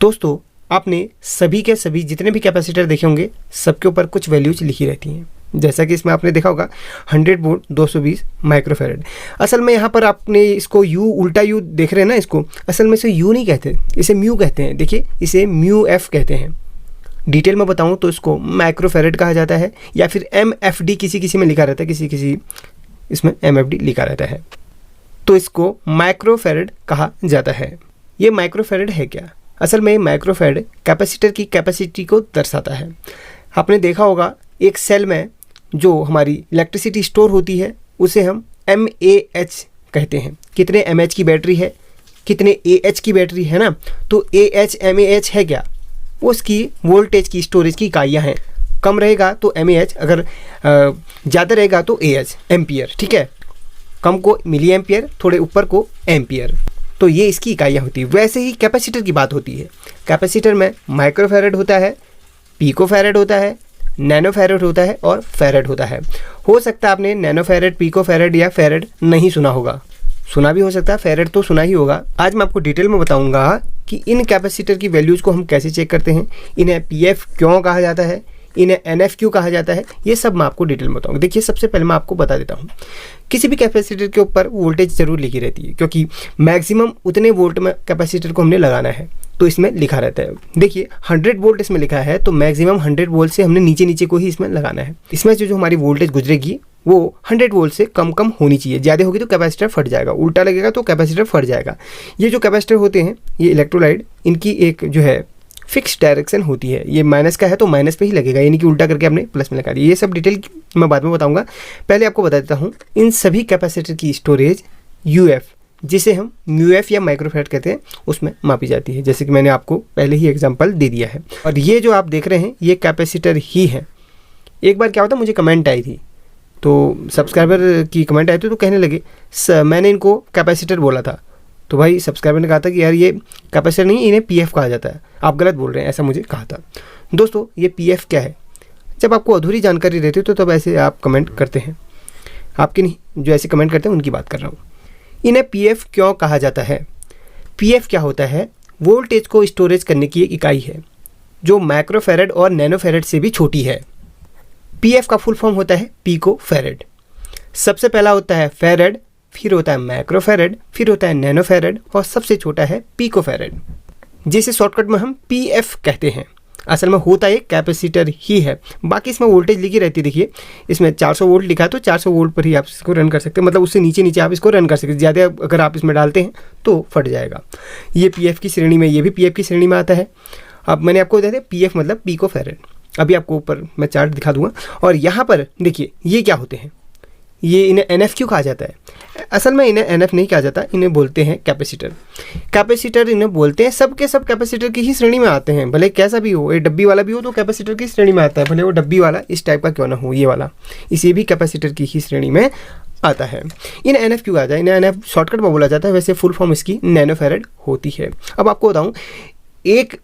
दोस्तों आपने सभी के सभी जितने भी कैपेसिटर देखे होंगे सबके ऊपर कुछ वैल्यूज लिखी रहती हैं। जैसा कि इसमें आपने देखा होगा 100 वोल्ट 220 माइक्रोफैरड। असल में यहाँ पर आपने इसको यू उल्टा यू देख रहे हैं ना, इसको असल में इसे यू नहीं कहते, इसे म्यू कहते हैं। देखिए इसे म्यू एफ कहते हैं। डिटेल में बताऊँ तो इसको माइक्रोफैरड कहा जाता है या फिर MFD किसी किसी में लिखा रहता है, किसी किसी इसमें MFD लिखा रहता है, तो इसको माइक्रोफैरड कहा जाता है। ये माइक्रोफैरड है क्या? असल में माइक्रोफैरड कैपेसिटर की कैपेसिटी को दर्शाता है। आपने देखा होगा एक सेल में जो हमारी इलेक्ट्रिसिटी स्टोर होती है उसे हम mAh कहते हैं। कितने mAh की बैटरी है, कितने Ah की बैटरी है ना, तो Ah mAh है क्या? वो उसकी वोल्टेज की स्टोरेज की इकाइयाँ हैं। कम रहेगा तो mAh, अगर ज़्यादा रहेगा तो Ah एम्पियर, ठीक है। कम को मिली एम्पियर, थोड़े ऊपर को एम्पियर, तो ये इसकी इकाइयाँ होती है। वैसे ही कैपेसिटर की बात होती है। कैपेसिटर में माइक्रोफैरड होता है, पिकोफैरड होता है, नैनोफैरड होता है और फैरड होता है। हो सकता है आपने नैनोफैरड, पिकोफैरड या फैरड नहीं सुना होगा, सुना भी हो सकता है, फैरड तो सुना ही होगा। आज मैं आपको डिटेल में बताऊंगा कि इन कैपेसिटर की वैल्यूज़ को हम कैसे चेक करते हैं, इन्हें PF क्यों कहा जाता है, इन्हें NF क्यों कहा जाता है, ये सब मैं आपको डिटेल में बताऊंगा। देखिए सबसे पहले मैं आपको बता देता हूँ, किसी भी कैपेसिटर के ऊपर वोल्टेज ज़रूर लिखी रहती है, क्योंकि मैक्सिमम उतने वोल्ट में कैपेसिटर को हमने लगाना है, तो इसमें लिखा रहता है। देखिए 100 वोल्ट इसमें लिखा है, तो मैक्सिमम 100 वोल्ट से हमने नीचे नीचे को ही इसमें लगाना है। इसमें जो हमारी वोल्टेज गुजरेगी वो 100 वोल्ट से कम होनी चाहिए। ज़्यादा होगी तो कैपेसिटर फट जाएगा, उल्टा लगेगा तो कैपेसिटर फट जाएगा। ये जो कैपेसिटर होते हैं ये इलेक्ट्रोलाइट, इनकी एक जो है फिक्स डायरेक्शन होती है। ये माइनस का है तो माइनस पे ही लगेगा, यानी कि उल्टा करके हमने प्लस में लगा दिया। ये सब डिटेल मैं बाद में बताऊंगा। पहले आपको बता देता हूँ इन सभी कैपेसिटर की स्टोरेज UF, जिसे हम म्यूएफ या माइक्रोफैरड कहते हैं, उसमें मापी जाती है। जैसे कि मैंने आपको पहले ही एग्जांपल दे दिया है। और ये जो आप देख रहे हैं ये कैपेसिटर ही है। एक बार क्या होता, मुझे कमेंट आई थी, तो सब्सक्राइबर की कमेंट आई थी, तो कहने लगे मैंने इनको कैपेसिटर बोला था। तो भाई सब्सक्राइबर ने कहा था कि यार ये कैपेसिटर नहीं, इन्हें PF कहा जाता है, आप गलत बोल रहे हैं, ऐसा मुझे कहा था। दोस्तों ये PF क्या है? जब आपको अधूरी जानकारी रहती है तो तब ऐसे आप कमेंट करते हैं, आपकी नहीं, जो ऐसे कमेंट करते हैं उनकी बात कर रहा हूँ। इन्हें PF क्यों कहा जाता है? PF क्या होता है? वोल्टेज को स्टोरेज करने की एक इकाई है जो माइक्रोफैरड और नैनोफैरड से भी छोटी है। PF का फुल फॉर्म होता है पिकोफैरड। सबसे पहला होता है फैरड, फिर होता है माइक्रोफैरड, फिर होता है नैनोफैरड और सबसे छोटा है पिकोफैरड, जिसे शॉर्टकट में हम PF कहते हैं। असल में होता एक कैपेसिटर ही है। बाकी इसमें वोल्टेज लिखी रहती है। देखिए इसमें 400 वोल्ट लिखा है, तो 400 वोल्ट पर ही आप इसको रन कर सकते हैं, मतलब उससे नीचे नीचे आप इसको रन कर सकते हैं। ज़्यादा अगर आप इसमें डालते हैं तो फट जाएगा। ये PF की श्रेणी में, ये भी PF की श्रेणी में आता है। अब मैंने आपको बताया PF मतलब पिकोफैरड। अभी आपको ऊपर मैं चार्ट दिखा दूंगा। और यहाँ पर देखिए ये क्या होते हैं, ये इन्हें NF क्यों कहा जाता है? असल में इन्हें NF नहीं कहा जाता, इन्हें बोलते हैं कैपेसिटर। कैपेसिटर इन्हें बोलते हैं, सब के सब कैपेसिटर की ही श्रेणी में आते हैं, भले कैसा भी हो। ये डब्बी वाला भी हो तो कैपेसिटर की श्रेणी में आता है, भले वो डब्बी वाला इस टाइप का क्यों ना हो, ये वाला, इसे भी कैपेसिटर की ही श्रेणी में आता है। इन्हें NF क्यों कहा जाता है? इन्हें NF शॉर्टकट में बोला जाता है, वैसे फुल फॉर्म इसकी नैनोफैरड होती है। अब आपको बताऊँ, एक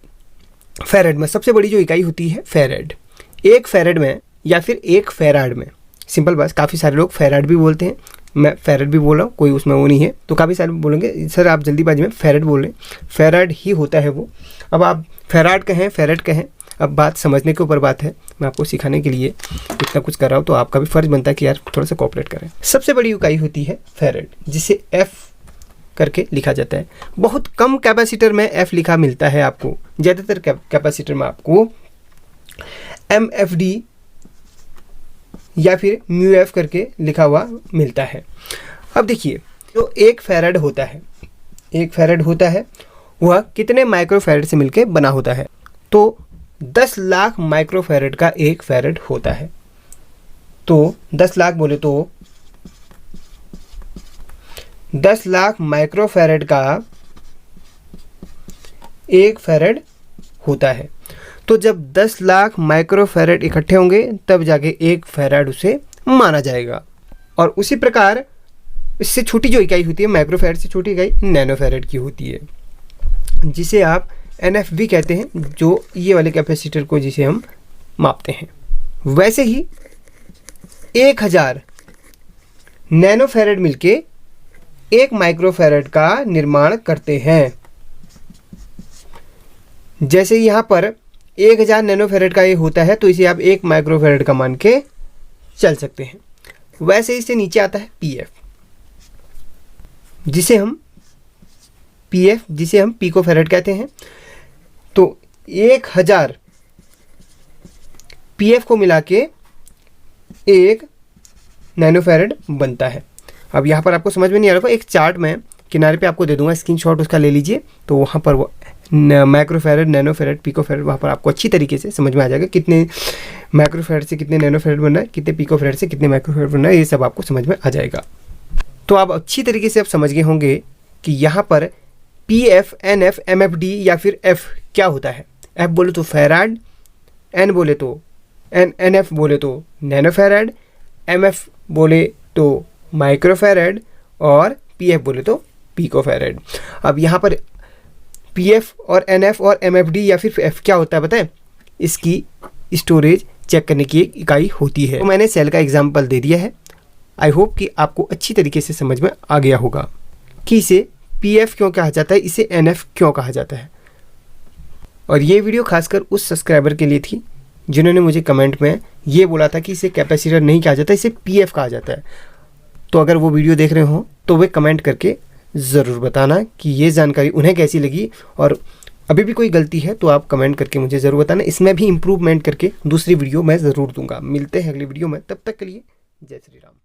फैरड में सबसे बड़ी जो इकाई होती है फैरड, एक फैरड में या फिर एक फैराड में, सिंपल बात, काफ़ी सारे लोग फैराड भी बोलते हैं, मैं फैरड भी बोल रहा हूँ, कोई उसमें वो नहीं है, तो काफ़ी सारे बोलेंगे सर आप जल्दीबाजी में फैरड बोल रहे हैं, फैराड ही होता है वो। अब आप फैराड कहें फैरड कहें, अब बात समझने के ऊपर बात है। मैं आपको सिखाने के लिए इतना कुछ कर रहा हूँ, तो आपका भी फर्ज बनता है कि यार थोड़ा सा कोऑपरेट करें। सबसे बड़ी इकाई होती है फैरड, जिसे F करके लिखा जाता है। बहुत कम कैपेसिटर में F लिखा मिलता है आपको, ज़्यादातर कैपेसिटर में आपको MFD या फिर म्यूएफ करके लिखा हुआ मिलता है। अब देखिए जो एक फैरड होता है, वह कितने माइक्रोफैरड से मिलके बना होता है? तो 10 लाख माइक्रोफैरड का एक फैरड होता है। तो 10 लाख बोले तो 10 लाख माइक्रोफैरड का एक फैरड होता है। तो जब 10 लाख माइक्रोफैरड इकट्ठे होंगे तब जाके एक फैरड उसे माना जाएगा। और उसी प्रकार इससे छोटी जो इकाई होती है माइक्रोफैरड से छोटी इकाई नैनोफैरड की होती है, जिसे आप NF भी कहते हैं, जो ये वाले कैपेसिटर को जिसे हम मापते हैं। वैसे ही 1000 नैनोफैरड मिलके एक माइक्रोफैरड का निर्माण करते हैं। जैसे यहाँ पर 1000 नैनोफेरेड का ये होता है, तो इसे आप 1 माइक्रोफेरेड का मान के चल सकते हैं। वैसे इससे नीचे आता है पीएफ, जिसे हम पिकोफेरेड कहते हैं। तो 1000 पीएफ को मिला के 1 नैनोफेरेड बनता है। अब यहाँ पर आपको समझ में नहीं आ रहा होगा, एक चार्ट में किनारे पे आपको दे दूंगा, स्क्रीनशॉट उसका ले लीजिए, तो वहाँ पर वो माइक्रोफेरेड, नैनोफेरेड, पिकोफेरेड वहाँ पर आपको अच्छी तरीके से समझ में आ जाएगा, कितने माइक्रोफेरेड से कितने नैनोफेरेड बनना है, कितने पिकोफेरेड से कितने माइक्रोफेरेड बनना है, ये सब आपको समझ में आ जाएगा। तो आप अच्छी तरीके से आप समझ गए होंगे कि यहाँ पर पीएफ, एनएफ, एमएफडी या फिर एफ क्या होता है। एफ बोले तो फेराड, एन बोले तो एनएफ बोले तो नैनोफेरेड, एमएफ बोले तो माइक्रोफेरेड और पीएफ बोले तो पिकोफेरेड। अब यहाँ पर पीएफ और एनएफ और एमएफडी या फिर एफ क्या होता है बताएं, इसकी स्टोरेज चेक करने की एक इकाई होती है। तो मैंने सेल का एग्जांपल दे दिया है। आई होप कि आपको अच्छी तरीके से समझ में आ गया होगा कि इसे पीएफ क्यों कहा जाता है, इसे एनएफ क्यों कहा जाता है। और ये वीडियो खासकर उस सब्सक्राइबर के लिए थी जिन्होंने मुझे कमेंट में ये बोला था कि इसे कैपेसिटर नहीं कहा जाता, इसे पीएफ कहा जाता है। तो अगर वो वीडियो देख रहे हो तो वे कमेंट करके ज़रूर बताना कि ये जानकारी उन्हें कैसी लगी, और अभी भी कोई गलती है तो आप कमेंट करके मुझे ज़रूर बताना। इसमें भी इम्प्रूवमेंट करके दूसरी वीडियो मैं ज़रूर दूंगा। मिलते हैं अगली वीडियो में, तब तक के लिए जय श्री राम।